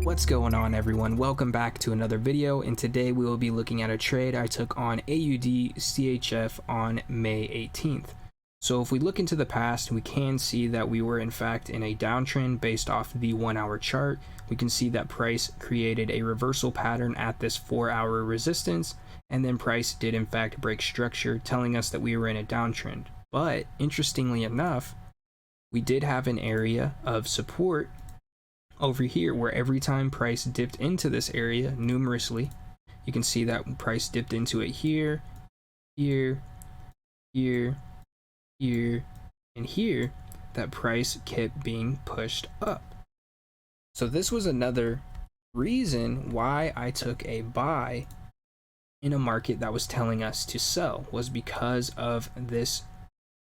What's going on, everyone? Welcome back to another video, and today we will be looking at a trade I took on AUDCHF on May 18th. So if we look into the past, we can see that we were in fact in a downtrend based off the 1 hour chart. We can see that price created a reversal pattern at this 4 hour resistance, and then price did in fact break structure, telling us that we were in a downtrend. But interestingly enough, we did have an area of support over here where every time price dipped into this area numerously, you can see that price dipped into it here, here, here, here, and here, that price kept being pushed up. So this was another reason why I took a buy in a market that was telling us to sell, was because of this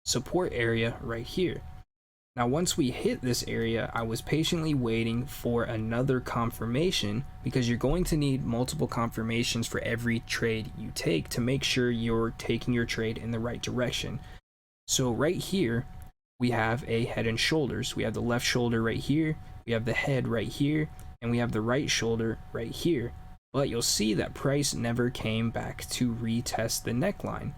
support area right here. Now, once we hit this area, I was patiently waiting for another confirmation, because you're going to need multiple confirmations for every trade you take to make sure you're taking your trade in the right direction. So right here, we have a head and shoulders. We have the left shoulder right here, we have the head right here, and we have the right shoulder right here. But you'll see that price never came back to retest the neckline.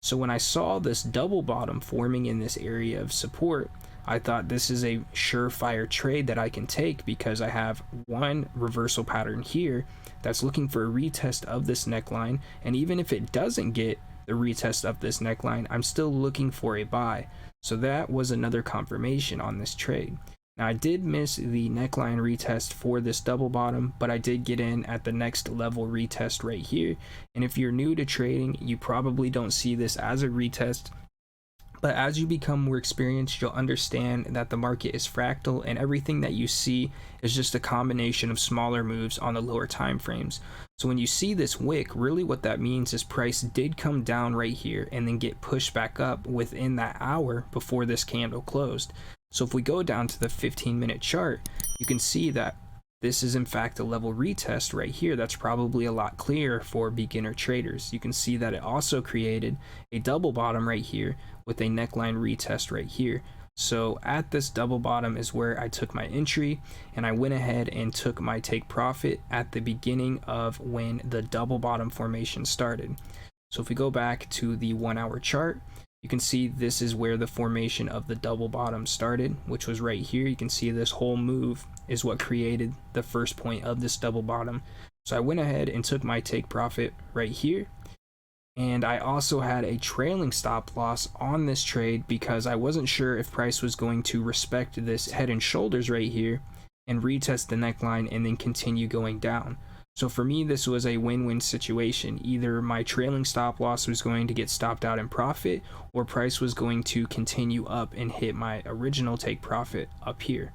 So when I saw this double bottom forming in this area of support, I thought this is a surefire trade that I can take, because I have one reversal pattern here that's looking for a retest of this neckline, and even if it doesn't get the retest of this neckline, I'm still looking for a buy. So that was another confirmation on this trade. Now, I did miss the neckline retest for this double bottom, but I did get in at the next level retest right here. And if you're new to trading, you probably don't see this as a retest. But as you become more experienced, you'll understand that the market is fractal, and everything that you see is just a combination of smaller moves on the lower time frames. So when you see this wick, really what that means is price did come down right here and then get pushed back up within that hour before this candle closed. So if we go down to the 15-minute chart, you can see that this is in fact a level retest right here. That's probably a lot clearer for beginner traders. You can see that it also created a double bottom right here with a neckline retest right here. So at this double bottom is where I took my entry, and I went ahead and took my take profit at the beginning of when the double bottom formation started. So if we go back to the 1 hour chart, you can see this is where the formation of the double bottom started, which was right here. You can see this whole move is what created the first point of this double bottom. So I went ahead and took my take profit right here. And I also had a trailing stop loss on this trade, because I wasn't sure if price was going to respect this head and shoulders right here and retest the neckline and then continue going down. So for me, this was a win-win situation. Either my trailing stop loss was going to get stopped out in profit, or price was going to continue up and hit my original take profit up here.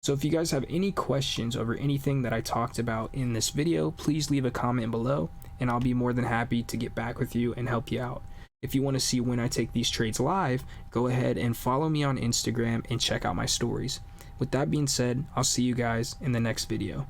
So if you guys have any questions over anything that I talked about in this video, please leave a comment below, and I'll be more than happy to get back with you and help you out. If you want to see when I take these trades live, go ahead and follow me on Instagram and check out my stories. With that being said, I'll see you guys in the next video.